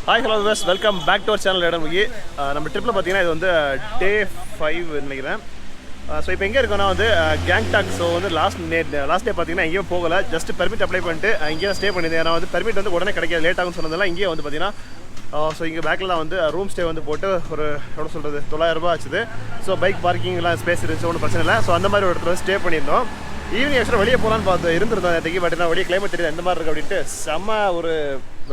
Hi, hello viewers, welcome back to our channel. Mugi. நம்ம ட்ரிப்ல பாத்தீங்கன்னா இது வந்து டே 5 நினைக்கிறேன். சோ இப்போ எங்க இருக்கோம்னா வந்து Gangtok. சோ வந்து லாஸ்ட் டே பாத்தீங்கன்னா எங்கேயும் போகல, ஜஸ்ட் பெர்மிட் அப்ளை பண்ணிட்டு இங்கேயே ஸ்டே பண்ணிருந்தேன். ஏன்னா வந்து பெர்மிட் வந்து உடனே கிடைக்காது, லேட் ஆகும்னு சொன்னதால இங்கேயே வந்து பாத்தீங்கன்னா ஸோ இங்கே பேக்கில் தான் வந்து ரூம் ஸ்டே வந்து போட்டு ஒரு எவ்வளோ சொல்கிறது 900 ரூபாய் ஆச்சுது. ஸோ பைக் பார்க்கிங்லாம் ஸ்பேஸ் இருந்துச்சு, ஒன்றும் பிரச்சனை இல்லை. ஸோ அந்த மாதிரி ஒரு இடத்துல ஸ்டே பண்ணியிருந்தோம். ஈவினிங் ஆக்சுவலாக வெளியே போகலான்னு பார்த்து இருந்திருந்தோம் நேற்றுக்கு. பட் நான் வெளியே கிளைமேட் தெரியுது எந்த மாதிரி இருக்குது அப்படின்ட்டு செம்ம ஒரு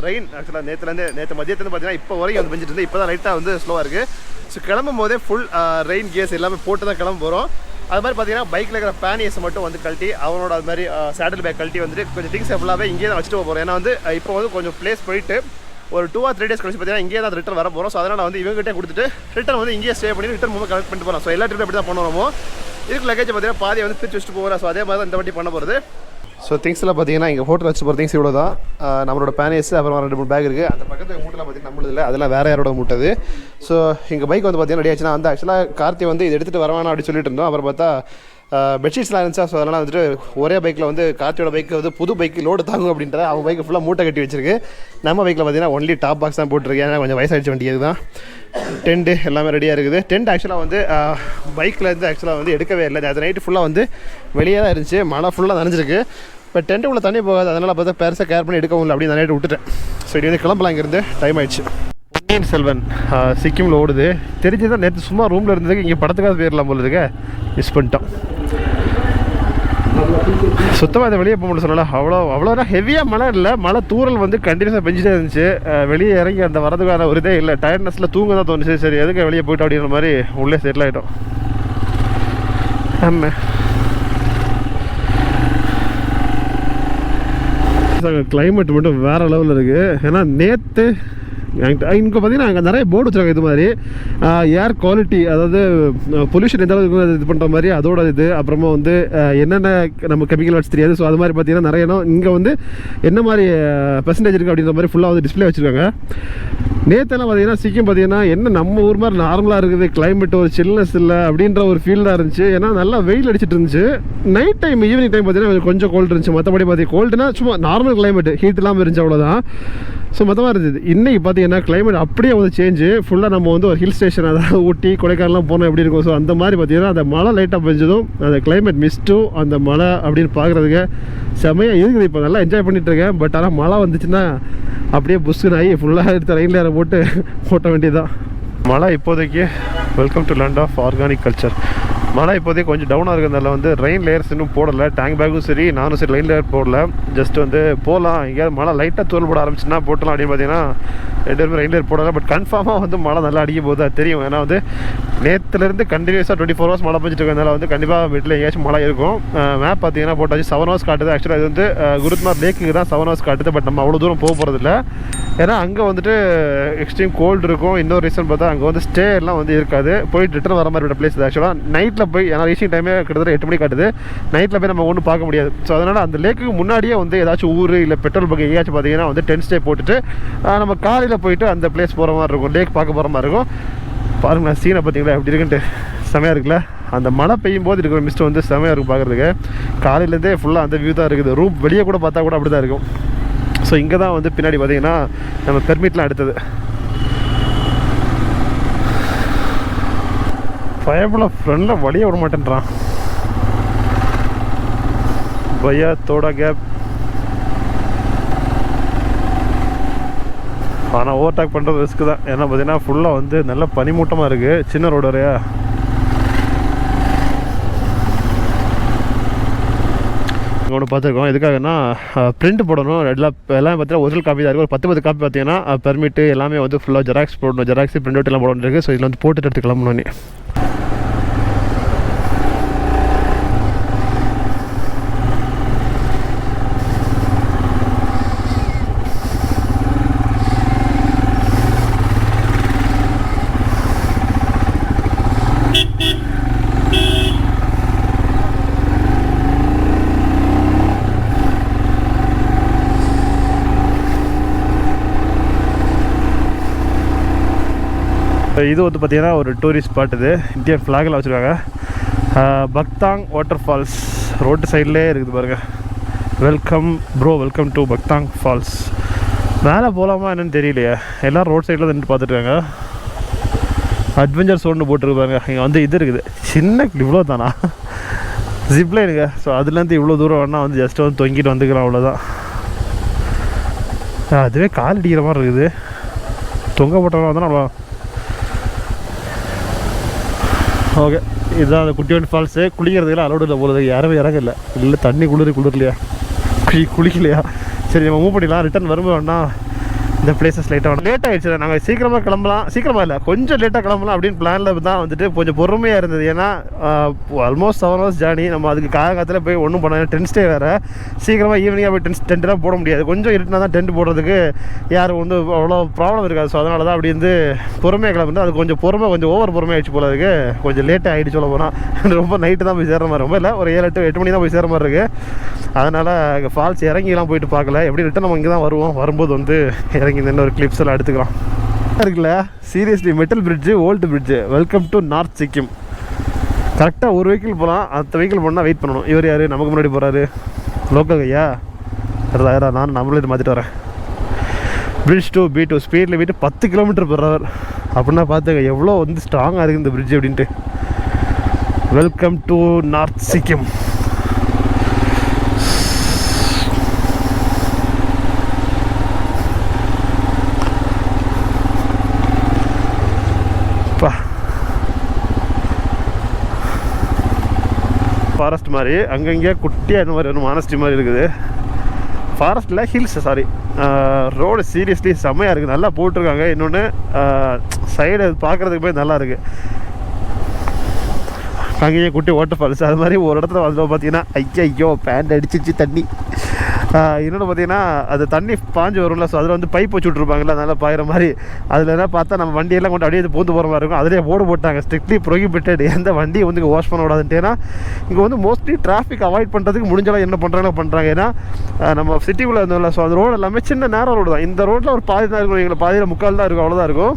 ரெயின். ஆக்சுவலாக நேற்று மதியத்துலேருந்து பார்த்தீங்கன்னா இப்போ வரைக்கும் வந்து பெஞ்சிட்டு இருந்து இப்போ தான் லைட்டாக வந்து ஸ்லோவாக இருக்குது. ஸோ கிளம்பும் போதே ஃபுல் ரெயின் கியர்ஸ் எல்லாமே போட்டு தான் கிளம்ப போகிறோம். அது மாதிரி பார்த்தீங்கன்னா பைக்கில் இருக்கிற பேனியஸை மட்டும் வந்து கழட்டி அவனோட அது மாதிரி சேடல் பேக் கழட்டி வந்துட்டு கொஞ்சம் திங்ஸ் ஃபுல்லாகவே இங்கேயே தான் வச்சுட்டு போகிறோம். ஏன்னா வந்து இப்போ வந்து கொஞ்சம் பிளேஸ் போயிட்டு ஒரு 2 or 3 days கழிச்சு பார்த்தீங்கன்னா இங்கே தான் ரிட்டர்ன் வர போகிறோம். ஸோ அதனால் வந்து இவங்ககிட்டே கொடுத்துட்டு ரிட்டர்ன் வந்து இங்கேயே ஸ்டே பண்ணி ரிட்டர்ன் மூலம் கலெக்ட் பண்ணிட்டு போகிறோம். ஸோ எல்லா ட்ரிப்பில் எப்படி தான் பண்ணுவோமோ இதுக்கு லக்கேஜ் பார்த்தீங்கன்னா பாதியை வந்து பிரித்து வச்சுட்டு போகிறோம். ஸோ அதே மாதிரி தான் இந்த வாட்டி பண்ண போகிறது. ஸோ திங்ஸ்லாம் பார்த்தீங்கன்னா இங்கே ஹோட்டல் வச்சு போகிற திங்ஸ் இவ்வளோ தான். நம்மளோட பேனேஸ் அப்புறம் 2-3 பேக் இருக்குது. அந்த பக்கத்தில் மூட்டைலாம் பார்த்தீங்கன்னா நம்மளது இல்லை, அதெல்லாம் வேறு யாரோட மூட்டது. ஸோ எங்கள் பைக் வந்து பார்த்தீங்கன்னா ரெடி ஆச்சுன்னா வந்து ஆக்சுவலாக கார்த்தி வந்து இது எடுத்துகிட்டு வரவானா அப்படி சொல்லிட்டு இருந்தோம். அப்புறம் பார்த்தா பெட்ஷீட்ஸ்லாம் இருந்துச்சா. ஸோ அதனால் வந்துட்டு ஒரே பைக்கில் வந்து கார்த்தியோட பைக்கு வந்து புது பைக்கு லோடு தாங்கும் அப்படின்றத அவங்க பைக்கு ஃபுல்லாக மூட்டை கட்டி வச்சிருக்கு. நம்ம பைக்கில் பார்த்தீங்கன்னா ஒன்லி டாப் பாக்ஸ் தான் போட்டிருக்கேன். ஏன்னா கொஞ்சம் வயசாகிடுச்சு வண்டி தான். டென்ட்டு எல்லாமே ரெடியாக இருக்குது. டென்ட் ஆக்சுவலாக வந்து பைக்கில் இருந்து ஆக்சுவலாக வந்து எடுக்கவே இல்லை. அது நைட்டு ஃபுல்லாக வந்து வெளியே தான் இருந்துச்சு, மழை ஃபுல்லாக நனைஞ்சிருக்கு. பட் டென்ட்டுக்குள்ளே தண்ணி போகாது, அதனால் பார்த்தா பெருசாக கேர் பண்ணி எடுக்கவும் இல்லை, அப்படின்னு நைட்டு விட்டுட்டேன். ஸோ இது வந்து கிளம்பலாம் இங்கேருந்து, டைம் ஆயிடுச்சு. பொன்னியின் செல்வன் சிக்கிமில் ஓடுது. தெரிஞ்சு தான் நேற்று சும்மா ரூமில் இருந்ததுக்கு இங்கே படத்துக்காக போயிடலாம் போல இருக்க, மிஸ் பண்ணிட்டோம். சுத்தமாக அதை வெளியே போக முடியல. சொல்லலாம் அவ்வளோதான் ஹெவியாக மழை இல்லை, மழை தூரல் வந்து கண்டினியூஸாக பெஞ்சிட்டே இருந்துச்சு. வெளியே இறங்கி அந்த வரதுக்கான ஒரு இதே இல்லை. டயர்ட்னஸில் தூங்க தான் தோணுச்சு. சரி எதுக்கு வெளியே போய்ட்டு அப்படின்ற மாதிரி உள்ளே செட்டில் ஆகிட்டோம். ஆமாம், கிளைமேட் மட்டும் வேறு லெவலில் இருக்குது. ஏன்னா நேற்று இங்கே பார்த்தீங்கன்னா அங்கே நிறைய போர்டு வச்சுருக்காங்க இது மாதிரி ஏர் குவாலிட்டி, அதாவது பொல்யூஷன் எந்த அளவுக்கு இது பண்ணுற மாதிரி அதோட இது. அப்புறமா வந்து என்னென்ன நம்ம கெமிக்கல் வாட்ஸ் தெரியாது. ஸோ அது மாதிரி பார்த்தீங்கன்னா நிறைய இடம் இங்கே வந்து என்ன மாதிரி பெர்சன்டேஜ் இருக்குது அப்படின்ற மாதிரி ஃபுல்லாக வந்து டிஸ்பிளே வச்சுருக்காங்க. நேற்றெல்லாம் பார்த்தீங்கன்னா சிக்கிம் பார்த்தீங்கன்னா என்ன நம்ம ஊர் மாதிரி நார்மலாக இருக்குது, கிளைமேட் ஒரு சில்னஸ் இல்லை அப்படின்ற ஒரு ஃபீல் தான் இருந்துச்சு. ஏன்னா நல்லா வெயில் அடிச்சிட்டு இருந்துச்சு. நைட் டைம் ஈவினிங் டைம் பார்த்தீங்கன்னா கொஞ்சம் கோல்டு இருந்துச்சு. மற்றபடி பார்த்தீங்கன்னா கோல்டுனா சும்மா நார்மல் கிளைமேட், ஹீட் இல்லாமல் இருந்துச்சு, அவ்வளோதான். ஸோ மொத்தமாக இருந்தது. இன்றைக்கி பார்த்தீங்கன்னா கிளைமேட் அப்படியே வந்து சேஞ்சு. ஃபுல்லாக நம்ம வந்து ஒரு ஹில் ஸ்டேஷன், அதாவது ஊட்டி கொடைக்கானல்லாம் போனால் எப்படி இருக்கும். ஸோ அந்த மாதிரி பார்த்தீங்கன்னா அந்த மழை லைட்டாக பெஞ்சதும் அந்த கிளைமேட் மிஸ்ட்டும் அந்த மழை அப்படின்னு பார்க்குறதுக்கு செமையாக இருக்குது. இப்போ நல்லா என்ஜாய் பண்ணிகிட்ருக்கேன். பட் ஆனால் மழை வந்துச்சுன்னா அப்படியே புஷ்ஷுன்னு ஆகி ஃபுல்லாக எடுத்து ரெயின் லேயரை போட்டு ஓட்ட வேண்டியதுதான். மழை இப்போதைக்கு welcome to land of organic culture. மழை இப்போதைக்கு கொஞ்சம் டவுனாக இருக்கிறதால வந்து ரெயின் லேயர்ஸ் இன்னும் போடலை. டேங்க் பேக்கும் சரி நானும் சரி ரெயின் லேயர் போடல. ஜஸ்ட் வந்து போகலாம், எங்கேயாவது மழை லைட்டாக தூள் போட ஆரம்பிச்சுன்னா போட்டலாம் அப்படின்னு பார்த்தீங்கன்னா 2 பேருமே ரெயின் லேயர் போடலை. பட் கன்ஃபார்மாக வந்து மழை நல்லா அடிக்க போகுது, அது தெரியும். ஏன்னா வந்து நேற்றுலேருந்து கண்டினியூஸாக 24 hours மழை பெஞ்சிட்டு இருக்கிறதுனால வந்து கண்டிப்பாக வீட்டில் எங்கேயாச்சும் மழை இருக்கும். மேப் பார்த்தீங்கன்னா போட்டாச்சு 7 hours காட்டுது. ஆக்சுவலாக இது வந்து குருத்மார் லேக்குக்கு தான் 7 hours காட்டுது. பட் நம்ம அவ்வளோ தூரம் போக போகிறதில்ல. ஏன்னா அங்கே வந்துட்டு எக்ஸ்ட்ரீம் கோல்டு இருக்கும். இன்னொரு ரீசன் பார்த்தா அங்கே வந்து ஸ்டே எல்லாம் வந்து இருக்காது. போயிட்டு ரிட்டர்ன் வர மாதிரி பிளேஸ் இது. ஆக்சுவலாக நைட்டில் போய், ஏன்னா ரீச்சிங் டைமே கிட்டத்தட்ட 8 மணி காட்டுது, நைட்டில் போய் நம்ம ஒன்றும் பார்க்க முடியாது. ஸோ அதனால் அந்த லேக்குக்கு முன்னாடியே வந்து ஏதாச்சும் ஊர் இல்லை பெட்ரோல் பங்க் எங்கேயாச்சும் பார்த்தீங்கன்னா வந்து டென்ட் ஸ்டே போட்டுட்டு நம்ம காலையில் போயிட்டு அந்த பிளேஸ் போகிற மாதிரி இருக்கும், லேக் பார்க்க போகிற மாதிரி இருக்கும். பாருங்களேன் சீனை பார்த்தீங்களா எப்படி இருக்குன்ட்டு, செமையாக இருக்குல்ல. அந்த மழை பெய்யும் போது இருக்கிற மிஸ்ட் வந்து செமையாக இருக்கும் பார்க்குறதுக்கு. காலையிலேருந்தே ஃபுல்லாக அந்த வியூ தான் இருக்குது. ரூம் வெளியே கூட பார்த்தா கூட அப்படி தான் இருக்கும். ஸோ இங்கே தான் வந்து பின்னாடி பார்த்தீங்கன்னா நம்ம பெர்மிட்லாம் எடுத்தது. பயபுல ஃப்ரெண்டில் வழியே விட மாட்டேன்றான் பையா தோடா கேப். ஆனால் ஓவர்டேக் பண்ணுறது ரிஸ்க்கு தான். ஏன்னா பார்த்தீங்கன்னா ஃபுல்லாக வந்து நல்ல பனிமூட்டமாக இருக்குது. சின்ன ரோடு வரையா. ஒன்று பார்த்துருக்கோம். எதுக்காகனா பிரிண்ட் போடணும். எல்லாமே பார்த்தீங்கன்னா ஒரிஜினல் காப்பி தான் இருக்குது. ஒரு 10 காப்பி பார்த்தீங்கன்னா பெர்மிட்டு எல்லாமே வந்து ஃபுல்லாக ஜெராக்ஸ் போடணும். ஜெராக்ஸ் பிரிண்ட் அவுட் எல்லாம் போடணும் இருக்குது. ஸோ இதில் வந்து போட்டுட்டு எடுத்துக்கலாம் முன்னாடி. இது வந்து பார்த்தீங்கன்னா ஒரு டூரிஸ்ட் ஸ்பாட். இது இந்தியன் ஃப்ளாகில் வச்சுருக்காங்க. பக்தாங் வாட்டர்ஃபால்ஸ் ரோட்டு சைட்லேயே இருக்குது பாருங்கள். Welcome bro, welcome to Bakthang falls. மேலே போகலாமா என்னன்னு தெரியலையே. எல்லாம் ரோட் சைடில் நின்று பார்த்துட்ருக்காங்க. அட்வென்ச்சர் சோன்னு போட்டிருப்பாங்க. இங்கே வந்து இது இருக்குது சின்ன இவ்வளோ தானா ஜிப்லைனுங்க. ஸோ அதுலேருந்து இவ்வளோ தூரம் வேணால் வந்து ஜஸ்ட்டு வந்து தொங்கிட்டு வந்துக்கலாம், அவ்வளோதான். அதுவே கால் அடிக்கிற மாதிரி இருக்குது. தொங்க போட்டவங்க வந்தால் அவ்வளோ. ஓகே, இதுதான் அந்த குட்டியோண்டு ஃபால்ஸு. குளிக்கிறதுக்கெல்லாம் அலோடு இல்லை போகிறது, யாருமே இறங்கல. இல்லை தண்ணி குளிர்லையா குளிக்கலையா? சரி நம்ம மூவ் பண்ணிடலாம். ரிட்டர்ன் வரும்போது வேணா இந்த பிளேசஸ் லைட்டாக லேட் ஆகிடுச்சு. நாங்கள் சீக்கிரமாக கிளம்பலாம், சீக்கிரமாக இல்லை கொஞ்சம் லேட்டாக கிளம்பலாம் அப்படின்னு பிளானில் தான் வந்துட்டு கொஞ்சம் பொறுமையாக இருந்தது. ஏன்னா ஆல்மோஸ்ட் 7 hours ஜேர்னி. நம்ம அதுக்கு காலத்தில் போய் ஒன்றும் பண்ண டென்ட் ஸ்டே வேறு. சீக்கிரமாக ஈவினிங்காக போய் டென்ட்லாம் போட முடியாது. கொஞ்சம் இருட்டினா தான் டென்ட் போடுறதுக்கு யாரும் வந்து அவ்வளோ ப்ராப்ளம் இருக்காது. ஸோ அதனால தான் அப்படி வந்து பொறுமையாக கிளம்புறது. அது கொஞ்சம் கொஞ்சம் ஓவர் பொறுமையாகிடுச்சு போல அதுக்கு. கொஞ்சம் லேட்டாக ஆகிடுச்சு சொல்ல போனால். ரொம்ப நைட்டு தான் போய் சேர்ற மாதிரி, ரொம்ப இல்லை ஒரு 7-8 மணி தான் போய் சேர மாதிரி இருக்குது. அதனால் ஃபால்ஸ் இறங்கிலாம் போயிட்டு பார்க்கல. எப்படி ரிட்டன் நம்ம இங்கே தான் வருவோம். வரும்போது வந்து இறங்கி இந்த ஒரு கிளிப்ஸ் எல்லாம் எடுத்துக்கலாம் இருக்குல்ல. Seriously metal bridge, old bridge. Welcome to North Sikkim. கரெக்டாக ஒரு வெஹிக்கிள் போகலாம், அடுத்த வெஹிக்கிள் போனால் வெயிட் பண்ணணும். இவர் யார் நமக்கு முன்னாடி போகிறாரு? லோக்கல் ஐயா நான் நம்மளே மாற்றிட்டு வரேன். Bridge to B2 speed limit 10 km/h. அப்படின்னா பார்த்துங்க எவ்வளோ வந்து ஸ்ட்ராங்காக இருக்குது இந்த பிரிட்ஜ் அப்படின்ட்டு. Welcome to North Sikkim. Forest மாதிரி அங்கங்கே குட்டியாக இந்த மாதிரி ஒரு மானஸ்ட்ரி மாதிரி இருக்குது. ஃபாரஸ்ட்டில் ஹில்ஸ் சாரி ரோடு சீரியஸ்லி செம்மையாக இருக்குது. நல்லா போட்டிருக்காங்க. இன்னொன்று சைடு பார்க்குறதுக்கு போய் நல்லா இருக்குது. அங்கேயே குட்டி வாட்டர் ஃபால்ஸ் அது மாதிரி ஒரு இடத்துல வந்து பார்த்தீங்கன்னா ஐயோ பேண்ட் அடிச்சிச்சு தண்ணி. இன்னொன்று பார்த்தீங்கன்னா அது தண்ணி பாஞ்சு வரும்ல. ஸோ அதில் வந்து பைப் வச்சு விட்ருப்பாங்கல்ல, அதனால் பாயிற மாதிரி. அதில் என்ன பார்த்தா நம்ம வண்டியெல்லாம் கொண்டு அப்படியே பூந்து போகிற மாதிரி இருக்கும். அதிலே போர்டு போட்டாங்க ஸ்ட்ரிக்ட்லி ப்ரொஹிபிட்டட், எந்த வண்டியை வந்து வாஷ் பண்ண விடாதுன்ட்டு. ஏன்னா இங்கே வந்து மோஸ்ட்லி டிராஃபிக் அவாய்ட் பண்ணுறதுக்கு முடிஞ்சாலும் என்ன பண்ணுறாங்க. ஏன்னா நம்ம சிட்டிக்குள்ளே இருந்தோம்ல. ஸோ அந்த ரோடு எல்லாமே சின்ன நேரம் ரோடு தான். இந்த ரோட்டில் ஒரு பாதி தான் இருக்கும், எங்களை பாதியில் முக்கால் தான் இருக்கும், அவ்வளோதான் இருக்கும்.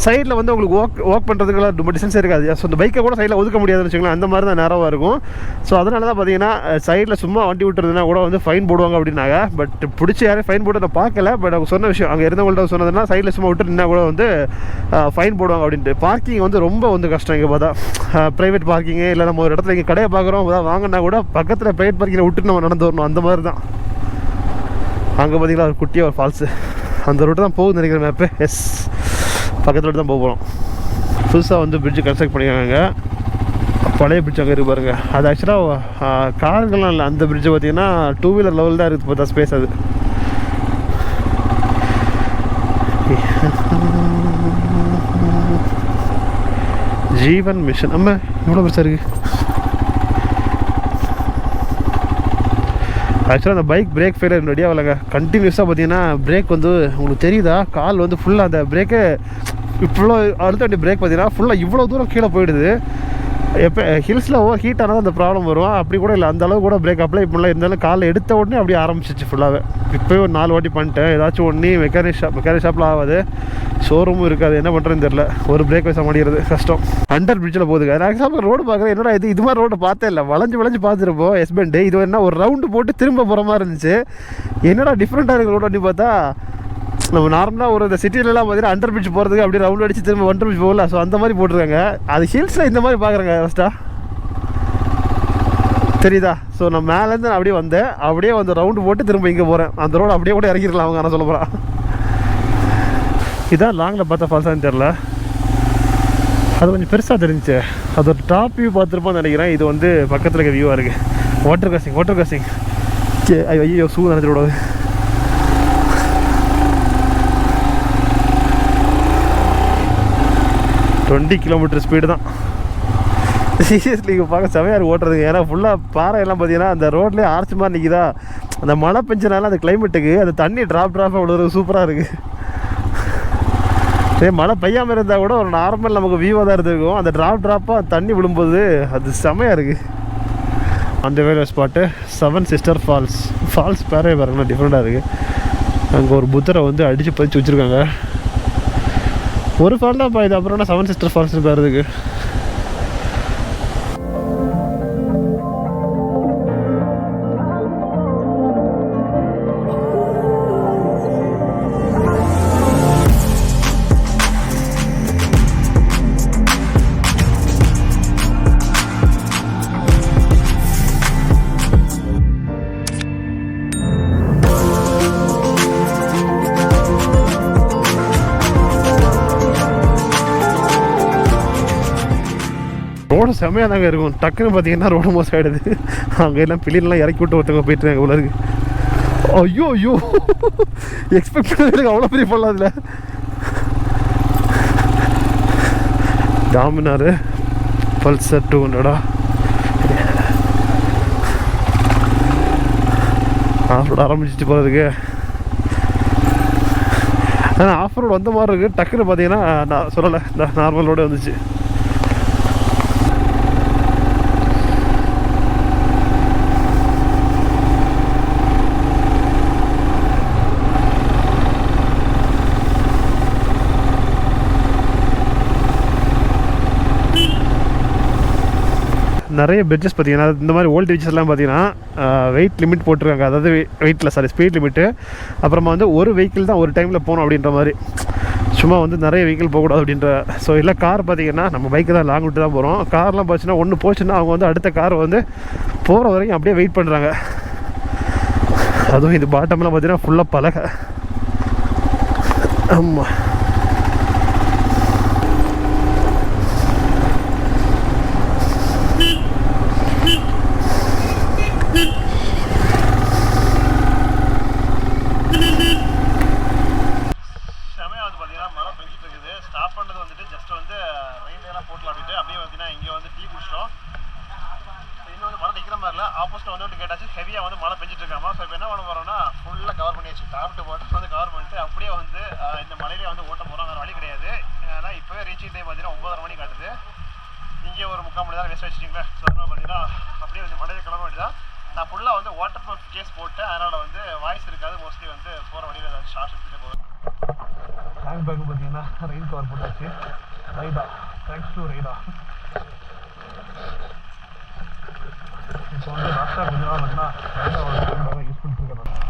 சைடில் வந்து உங்களுக்கு வாக் பண்ணுறதுக்குலாம் ரொம்ப டிஸ்டன்ஸே இருக்காது. ஸோ அந்த பைக்கை கூட சைடில் ஒதுக்க முடியாதுன்னு வச்சுக்கலாம், அந்த மாதிரி தான் நேரமாக இருக்கும். ஸோ அதனால தான் பார்த்தீங்கன்னா சைடில் சும்மா வண்டி விட்டுறதுனா கூட வந்து ஃபைன் போடுவாங்க அப்படின்னாங்க. பட் பிடிச்சி யாரும் ஃபைன் போட்டு நான் பார்க்கல. பட் அவங்க சொன்ன விஷயம் அங்கே இருந்தவங்கள்ட்ட சொன்னதுன்னா சைடில் சும்மா விட்டுருந்தா கூட வந்து ஃபைன் போடுவாங்க அப்படின்ட்டு. பார்க்கிங் வந்து ரொம்ப வந்து கஷ்டம் இங்கே பார்த்தா. ப்ரைவேட் பார்க்கிங்கு இல்லை நம்ம ஒரு இடத்துல இங்கே கடையை பார்க்குறோம் வாங்கினா கூட பக்கத்தில் ப்ரைவேட் பார்க்கிங்கை விட்டுட்டு நம்ம நடந்து வரணும், அந்த மாதிரி தான். அங்கே பார்த்தீங்கன்னா ஒரு குட்டியாக ஒரு ஃபால்ஸு அந்த ரூட்டு தான் போகுதுன்னு நினைக்கிற மேப்பு. எஸ், பக்கத்தில் தான் போகிறோம். புதுசாக வந்து பிரிட்ஜு கன்ஸ்ட்ரக்ட் பண்ணியிருக்காங்க. பழைய பிரிட்ஜ் அங்கே இருக்கு பாருங்கள். அது ஆக்சுவலாக கார்கள்லாம் இல்லை, அந்த பிரிட்ஜை பார்த்தீங்கன்னா 2 வீலர் லெவல் தான் இருக்குது பார்த்தா ஸ்பேஸ். அது ஜீவன் மிஷன் நம்ம இவ்வளோ பெருசாக இருக்குது. ஆக்சுவலாக அந்த பைக் பிரேக் ஃபெயிலியர் ரெடியாக வரலங்க. கண்டினியூஸாக பார்த்தீங்கன்னா பிரேக் வந்து உங்களுக்கு தெரியுதா, கால் வந்து ஃபுல்லாக அந்த பிரேக்கு இவ்வளோ அடுத்த வண்டி பிரேக் பார்த்தீங்கன்னா ஃபுல்லாக இவ்வளோ தூரம் கீழே போயிடுது. எப்போ ஹில்ஸில் ஓவர் ஹீட் ஆனால் அந்த ப்ராப்ளம் வரும். அப்படி கூட இல்லை, அந்த அளவு கூட பிரேக் அப்ளை பண்ணல. இருந்தாலும் காலில் எடுத்த உடனே அப்படியே ஆரம்பிச்சிச்சு ஃபுல்லாகவே. இப்போயே ஒரு 4 வாட்டி பண்ணிட்டேன். ஏதாச்சும் ஒன்று மெக்கானிக் ஷாப்பில் ஆகாது, ஷோரூமும் இருக்காது. என்ன பண்ணுறதுன்னு தெரியல, ஒரு பிரேக் வயசாக மாட்டேங்கிறது கஷ்டம். அண்டர் பிரிட்ஜில் போகுதுங்க. நான் எக்ஸாம்பிள் ரோடு பார்க்குறேன், என்னடா இது மாதிரி ரோடு பார்த்தே இல்லை. வளைஞ்சு பார்த்துருப்போம் ஹஸ்பண்டு. இது என்ன ஒரு ரவுண்டு போட்டு திரும்ப போகிற மாதிரி இருந்துச்சு. என்னடா டிஃப்ரெண்ட்டாக இருக்குது ரோடு அப்படி பார்த்தா. நம்ம நார்மலாக ஒரு இந்த சிட்டிலலாம் பார்த்தீங்கன்னா அண்டர் பிரிட்ஜ் போகிறதுக்கு அப்படியே ரவுண்ட் அடிச்சு திரும்ப அண்டர் பிரிட்ஜ் போகல. ஸோ அந்த மாதிரி போட்டிருக்காங்க. அது ஹில்ஸில் இந்த மாதிரி பார்க்குறேங்க ஃபஸ்ட்டாக தெரியுதா. ஸோ நான் மேலேருந்து நான் அப்படியே வந்தேன், அப்படியே வந்து ரவுண்டு போட்டு திரும்ப இங்கே போகிறேன். அந்த ரோடு அப்படியே கூட இறங்கிடலாம் அவங்க. ஆனால் சொல்ல போகிறான் இதான் லாங்கில் பார்த்தா ஃபால்ஸான்னு தெரில. அது கொஞ்சம் பெருசாக தெரிஞ்சிச்சு. அது ஒரு டாப் வியூ பார்த்துருப்போம்னு நினைக்கிறேன். இது வந்து பக்கத்தில் இருக்க வியூவாக இருக்குது. வாட்டர் கிராசிங் ஐயோ ஷூ நினைச்சிடக்கூடாது. டுவெண்ட்டி கிலோமீட்டர் ஸ்பீடு தான். சீரியஸ்லி இங்கே பார்க்க செமையாக ஓட்டுறதுங்க. ஏன்னா ஃபுல்லாக பாறையெல்லாம் பார்த்தீங்கன்னா அந்த ரோட்லேயே ஆர்ச்சி மாதிரி நிற்கிதா. அந்த மழை பெஞ்சனால அந்த கிளைமேட்டுக்கு அந்த தண்ணி ட்ராப்பாக விழுறது சூப்பராக இருக்குது. சரி மழை பெய்யாமல் இருந்தால் கூட ஒரு நார்மல் நமக்கு வியூவாக தான் இருந்திருக்கும். அந்த ட்ராப்பாக தண்ணி விழும்போது அது செமையாக இருக்குது. அந்த வேலை ஸ்பாட்டு 7 சிஸ்டர் ஃபால்ஸ் பேரே பாருங்கன்னா டிஃப்ரெண்ட்டாக இருக்குது. அங்கே ஒரு புத்தரை வந்து அடித்து பதிச்சு வச்சுருக்காங்க. ஒரு ஃபால் தான் இது, அப்புறம் 7 சிஸ்டர் ஃபால்ஸ்னு பேர் இருக்குது. ரோடு செம்மையாக தாங்க இருக்கும். டக்குன்னு பார்த்தீங்கன்னா ரோடு மோசம் ஆகிடுது. அங்கே எல்லாம் பிள்ளைலாம் இறக்கி விட்டு ஒருத்தவங்க போயிட்டு இருக்காங்க இவ்வளோ இருக்கு. ஐயோ ஐயோ, எக்ஸ்பெக்ட் பண்ணதுக்கு அவ்வளோ பெரிய பண்ணலாம் அதில். டாமினாரு பல்சர் 200 ஆஃப் ரோடு ஆரம்பிச்சிட்டு போகிறதுக்கு. ஆனால் ஆஃப் ரோடு வந்த மாதிரி இருக்குது. டக்குன்னு பார்த்தீங்கன்னா நான் சொல்லலை, இந்த நார்மல் ரோடு வந்துச்சு. நிறைய பிரிட்ஜஸ் பார்த்தீங்கன்னா இந்த மாதிரி ஓல்டு பிரிட்ஜஸ்லாம் பார்த்தீங்கன்னா வெயிட் லிமிட் போட்டிருக்காங்க. அதாவது வெயிட்டில் ஸ்பீட் லிமிட்டு. அப்புறமா வந்து ஒரு வெஹிக்கிள் தான் ஒரு டைமில் போகணும் அப்படின்ற மாதிரி. சும்மா வந்து நிறைய வெஹிக்கிள் போகக்கூடாது அப்படின்ற. ஸோ இல்லை கார் பார்த்தீங்கன்னா நம்ம பைக்கு தான் லாங் விட்டு தான் போகிறோம். கார்லாம் போச்சுன்னா ஒன்று போச்சுன்னா அவங்க வந்து அடுத்த காரை வந்து போகிற வரைக்கும் அப்படியே வெயிட் பண்ணுறாங்க. அதுவும் இது பாட்டம்லாம் பார்த்தீங்கன்னா ஃபுல்லாக பலகை. ஆமாம், ஹெவியாக வந்து மழை பெஞ்சிட்டு இருக்காமா. ஸோ இப்போ என்ன பண்ண போகிறோம்னா ஃபுல்லாக கவர் பண்ணியாச்சு. டாப்ட்டு போட்டு வந்து கவர் பண்ணிட்டு அப்படியே வந்து இந்த மலையிலே வந்து ஓட்ட போகிறோம். வேறு வழி கிடையாது. ஏன்னா இப்போவே ரீச்சிங் டைம் பார்த்தீங்கன்னா 9:30 மணி காட்டுது. இங்கே ஒரு 3/4 மணி நேரம் வேஸ்ட் வச்சுட்டிங்களேன். ஸோ அதனால் பார்த்தீங்கன்னா அப்படியே வந்து மலையில் கிளம்ப வேண்டியதான். நான் ஃபுல்லாக வந்து வாட்டர் ப்ரூஃப் கேஸ் போட்டு அதனால் வந்து வாய்ஸ் இருக்காது. மோஸ்ட்லி வந்து போகிற வழியில் ஏதாவது ஷார்ட்ஸ் எடுத்துகிட்டு போகிறேன். டேங்க் பேக்கு பார்த்தீங்கன்னா ரெயின் கவர் போட்டாச்சு. ரைடா, தேங்க்ஸ் டு ரைடா. இப்போ வந்து லாஸ்ட்டாக கொஞ்ச நாள் பார்த்தீங்கன்னா ரைடாக யூஸ் பண்ணிட்டுருக்கேன் நான்.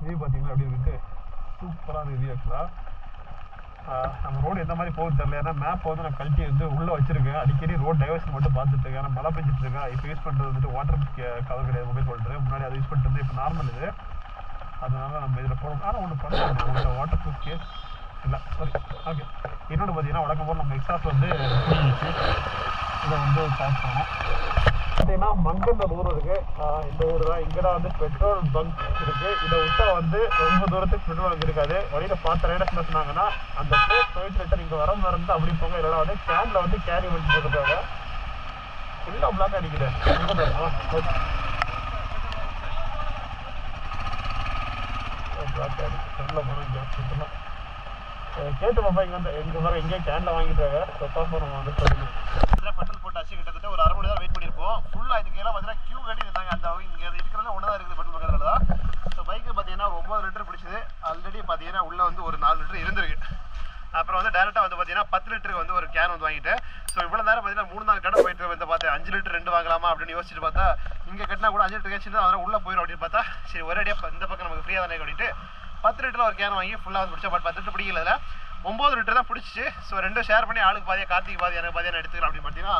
வியூ பார்த்தீங்கன்னா அப்படி இருக்குது. சூப்பரான வியூ. ஆக்சுவலாக நம்ம ரோடு எந்த மாதிரி போகுது தெரியல. ஏன்னா மேப் வந்து நான் கழட்டி வந்து உள்ளே வச்சிருக்கேன். அடிக்கடி ரோட் டைவர்ஷன் மட்டும் பார்த்துட்டு இருக்கேன். ஏன்னா மழை பெஞ்சிட்டு இருக்கேன். இப்போ யூஸ் பண்ணுறது வந்துட்டு வாட்டர் கவர் கிடையாது, மொபைல் ஹோல்டரு. முன்னாடி அதை யூஸ் பண்ணிட்டு இருந்து இப்போ நார்மல் இது. அதனால நம்ம இதில் போகணும். ஆனால் ஒன்று பண்ணுவோம், உங்கள்கிட்ட வாட்டர் ப்ரூஃப் கேஸ் இல்லை, சாரி. ஓகே, இன்னொன்று பார்த்தீங்கன்னா வழக்கம் போல் நம்ம எக்ஸாஸ்ட் வந்து பிடிச்சி இதை வந்து சார்ஜ் பண்ணணும். பார்த்தீங்கன்னா மங்கன்ற ஊர் இருக்குது. இந்த ஊர் தான். இங்கே தான் வந்து பெட்ரோல் பங்க் இருக்குது. இதை விட்டால் வந்து ரொம்ப தூரத்துக்கு பெட்ரோல் பங்க் இருக்காது. வழியில் பார்த்த ரைடர்ஸ் என்ன சொன்னாங்கன்னா அந்த பிளேஸ் போயிட்டு ரிட்டர் இங்கே வர மருந்து அப்படி போங்க. இல்லைனா வந்து கேனில் வந்து கேரி பண்ணி போட்டுருக்காங்க. ஃபுல்லாக பிளாக் அடிக்குது. பிளாக் அடிக்குது. ஃப்ரெண்டில் போகிறோம். கேட்டு பாப்பா இங்கே வந்து எங்கே வர எங்கேயோ கேனில் வாங்கிட்டாங்க. சொப்பா நம்ம வந்து சொல்லணும். பெட்ரோல் போட்டாச்சு. கிட்டத்தட்ட ஒரு 1/2 மணி நேரம் வெயிட் பண்ணியிருப்போம். ஃபுல்லாக இதுக்கெல்லாம் பார்த்தீங்கன்னா கியூ கட்டி இருந்தாங்க. அந்த இங்கே இருக்கிறதுல ஒன்று தான் இருக்குது பெட்ரோல் பக்கத்தில் தான். ஸோ பைக்கு பார்த்தீங்கன்னா 9 லிட்டர் பிடிச்சது. ஆல்ரெடி பார்த்தீங்கன்னா உள்ளே வந்து ஒரு 4 லிட்டர் இருந்திருக்கு. அப்புறம் வந்து டேரெக்டாக வந்து பார்த்தீங்கன்னா 10 லிட்டருக்கு வந்து ஒரு கேன் வந்து வாங்கிட்டு. ஸோ இவ்வளோ நேரம் பார்த்தீங்கன்னா 3-4 கடை போயிட்டு வந்து பார்த்தேன். 5 லிட்டர் 2 வாங்கலாமா அப்படின்னு யோசிச்சுட்டு பார்த்தா இங்கே கட்டினா கூட 5 லிட்டர் கேன் அதனால் உள்ளே போயிடும் அப்படின்னு பார்த்தா சரி ஒரே அடியாக இந்த பக்கம் நமக்கு ஃப்ரீயாக தானே அப்படின்ட்டு 10 லிட்டரில் ஒரு கேன் வாங்கி ஃபுல்லாக வந்து பிடிச்சா. பட் 10 லிட்டர் பிடிக்கல. 9 லிட்டர் தான் பிடிச்சி. ஸோ 2 ஷேர் பண்ணி ஆளுக்கு பாதியாக கார்த்திக் பாதி எனக்கு பாதியாக எடுத்துக்கலாம் அப்படின்னு பார்த்தீங்கன்னா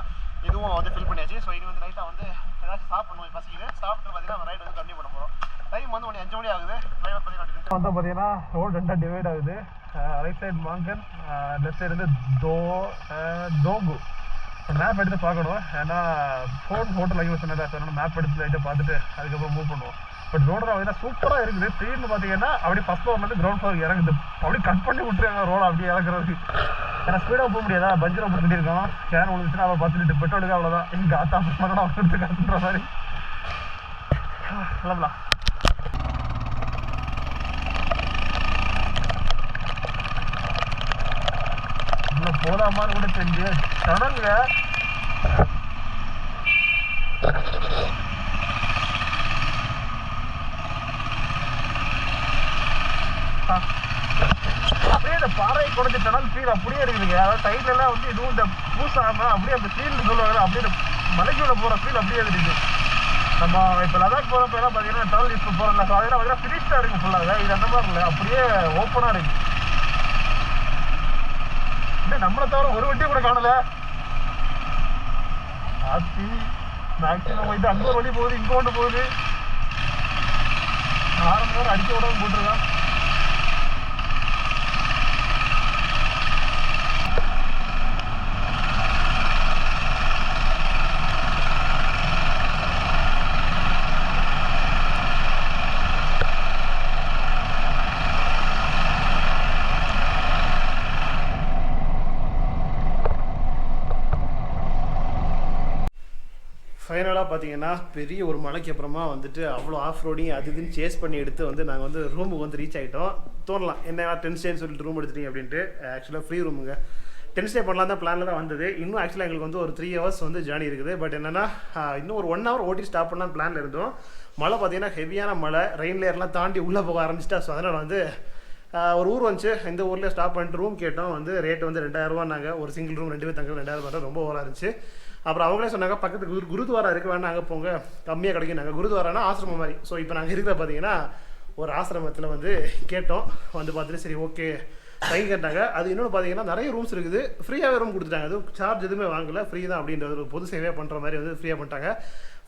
இதுவும் வந்து ஃபில் பண்ணியாச்சு. ஸோ இனி வந்து நைட்டாக வந்து ஏதாச்சும் சாப்பிடணும். பசிக்குது. சாப்பிட்டு பார்த்தீங்கன்னா ரைட் வந்து கண்டினியூ பண்ண போகிறோம். டைம் வந்து 5 மணி ஆகுது. கிளைமேட் பார்த்தீங்கன்னா ரோடு 2 டிவைட் ஆகுது. ரைட் சைடு மாங்கன், லெஃப்ட் சைடு வந்து தோகு. மேப் எடுத்து பார்க்கணும். ஏன்னா ஃபோன் ஹோட்டல் யூஸ் பண்ணதான் மேப் எடுத்து லைட்டை பார்த்துட்டு அதுக்கப்புறம் மூவ் பண்ணுவோம். பட் ரோடு பார்த்தீங்கன்னா சூப்பராக இருக்குது. திடீர்னு பார்த்தீங்கன்னா அப்படியே ஃபஸ்ட் ஃப்ளோர்லேருந்து கிரவுண்ட் ஃப்ளோர் இறங்குது. அப்படியே கட் பண்ணி விட்டுருக்காங்க ரோடு அப்படியே இறக்குறது. ஏன்னா ஸ்பீடாக போக முடியாதா, பஞ்சர் போட்டு கட்டியிருக்கோம். கேன் விழுந்துச்சுன்னா அப்புறம் 10 லிட்டர் பெட்ரோலுக்கு அவ்வளோதான். எங்கள் ஆத்தா பண்ணணும் அவருக்கு கட்டுன்ற மாதிரி கிளம்பலாம். இவ்வளோ போதாமான்னு கூட தெரிஞ்சு சடங்க அப்படியே இந்த பாறையை குறைஞ்சிட்டனால ஃபீல் அப்படியே இருக்குதுங்க. அதாவது சைட்லலாம் வந்து இதுவும் இந்த பூசாமல் அப்படியே அந்த ஃபீல்டு சொல்லுவாங்க. அப்படியே இந்த மலைக்குள்ள போகிற ஃபீல் அப்படியே இருக்குது. நம்ம இப்போ லடாக் போகிறப்ப எல்லாம் பார்த்தீங்கன்னா ட்ராவல் யூஸ் போகிறோம்ல, ஸோ அதெல்லாம் பார்த்தீங்கன்னா ஃபினிஷ்டாக இருக்குது ஃபுல்லாக. இது அந்த மாதிரி இல்லை, அப்படியே ஓப்பனாக இருக்குது. இல்லை நம்மளை தவிர ஒரு வண்டியும் கூட காணலை. ஆத்தி மேக்ஸிமம் போயிட்டு அங்கே ஒரு வழி போகுது, இங்கே ஒன்று போகுது. 6 மணி நேரம் அடிக்க விடாமல் போட்டிருக்கான். ஃபைனலாக பார்த்தீங்கன்னா பெரிய ஒரு மலைக்கு அப்புறமா வந்துட்டு அவ்வளோ ஆஃப் ரோடிங் அது இதுன்னு சேஸ் பண்ணி எடுத்து வந்து நாங்கள் வந்து ரூமுக்கு வந்து ரீச் ஆகிட்டோம். தோணலாம் என்ன 10 ஸ்டேன்னு சொல்லிட்டு ரூம் எடுத்துட்டீங்க அப்படின்ட்டு. ஆக்சுவலாக ஃப்ரீ ரூமுங்க, 10 ஸ்டே பண்ணலாம் தான் பிளானில் தான் வந்தது. இன்னும் ஆக்சுவலாக எங்களுக்கு வந்து ஒரு 3 ஹவர்ஸ் வந்து ஜேர்னி இருக்குது. பட் என்னென்னா இன்னும் ஒரு 1 ஹவர் ஓட்டி ஸ்டாப் பண்ணலாம் பிளானில் இருந்தோம். மழை பார்த்தீங்கன்னா ஹெவியான மழை, ரெயின் லேயர்லாம் தாண்டி உள்ளே போக ஆரம்பிச்சிட்டா. ஸோ அதனால் வந்து ஒரு ஊர் வந்துச்சு, இந்த ஊரில் ஸ்டாப் பண்ணிட்டு ரூம் கேட்டோம். வந்து ரேட்டு வந்து 2000 ரூபான்னாங்க. ஒரு சிங்கிள் ரூம் 2 பேர் தங்க 2000 ரூபா, ரொம்ப ஓவராக இருந்துச்சு. அப்புறம் அவங்களே சொன்னாங்க பக்கத்துக்கு குருத்வாரா இருக்குது, வேணா அங்கே போங்க கம்மியாக கிடைக்கும். நாங்கள் குருத்வாரானா ஆசிரமம் மாதிரி. ஸோ இப்போ நாங்கள் இருக்கிற பார்த்தீங்கன்னா ஒரு ஆசிரமத்தில் வந்து கேட்டோம். வந்து பார்த்துட்டு சரி ஓகே டைம் கேட்டாங்க. அது இன்னொன்று பார்த்தீங்கன்னா நிறைய ரூம்ஸ் இருக்குது, ஃப்ரீயாகவே ரூம் கொடுத்துட்டாங்க. அதுவும் சார்ஜ் எதுவுமே வாங்கலை, ஃப்ரீ தான் அப்படின்ற ஒரு பொது சேவையாக பண்ணுற மாதிரி வந்து ஃப்ரீயாக பண்ணிட்டாங்க.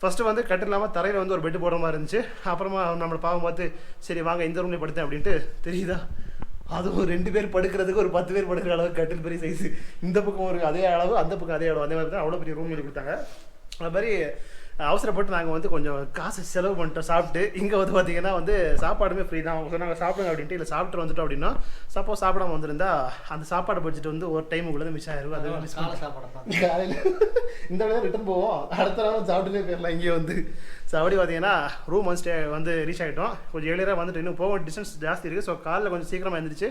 ஃபஸ்ட்டு வந்து கட்டு இல்லாமல் தரையில் வந்து ஒரு பெட்டு போடுற மாதிரி இருந்துச்சு. அப்புறமா நம்மளை பாவம் பார்த்து சரி வாங்க இந்த ரூம்லேயே படுத்தேன் அப்படின்ட்டு தெரியுதா, அதுவும் 2 பேர் படுக்கிறதுக்கு ஒரு 10 பேர் படுக்கிற அளவு கட்டில் பெரிய சைஸு. இந்த பக்கம் ஒரு அதே அளவு, அந்த பக்கம் அதே அளவு, அதே மாதிரி தான் அவ்வளோ பெரிய ரூம் பண்ணி கொடுத்தாங்க. அது மாதிரி அவசரப்பட்டு நாங்கள் வந்து கொஞ்சம் காசு செலவு பண்ணிட்டோம் சாப்பிட்டு. இங்கே வந்து பார்த்தீங்கன்னா வந்து சாப்பாடுமே ஃப்ரீ தான். அவங்க சொன்னாங்க சாப்பிடுங்க அப்படின்ட்டு. இல்லை சாப்பிட்டு வந்துட்டோம் அப்படின்னா சப்போஸ் சாப்பிடாம வந்திருந்தா அந்த சாப்பாடு பட்ஜெட் வந்து ஒரு டைம் உள்ளது மிஸ் ஆகிருக்கும். அது மிஸ் பண்ணி காலையில் இந்த வேலை ரிட்டர்ன் போவோம், அடுத்த நாள் சாப்பிட்டுட்டே போயிடலாம் இங்கே வந்து. ஸோ அப்படி பார்த்தீங்கன்னா ரூம் வந்து ஸ்டே வந்து ரீச் ஆகிட்டோம். கொஞ்சம் ஏழியராக வந்துட்டு இன்னும் போக டிஸ்டன்ஸ் ஜாஸ்தி இருக்குது. ஸோ காலையில் கொஞ்சம் சீக்கிரமாக எழுந்திரிச்சு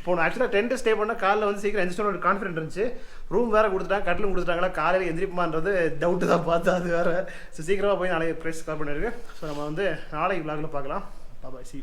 போகணும். ஆக்சுவலாக டென்ட் ஸ்டே பண்ணால் காலையில் வந்து சீக்கிரம் எழுந்திரிச்சோன்னு ஒரு கான்ஃபிடென்ட் இருந்துச்சு. ரூம் வேறு கொடுத்துட்டாங்க, கட்டிலும் கொடுத்துட்டாங்களா, காலையில் எந்திரிப்புமான்றது டவுட்டு தான் பார்த்தா. அது வேறு. ஸோ சீக்கிரமாக போய் நாளைக்கு ப்ரைஸ் கால் பண்ணியிருக்கு. ஸோ நம்ம வந்து நாளைக்கு விளாகில் பார்க்கலாம். பாய் சி.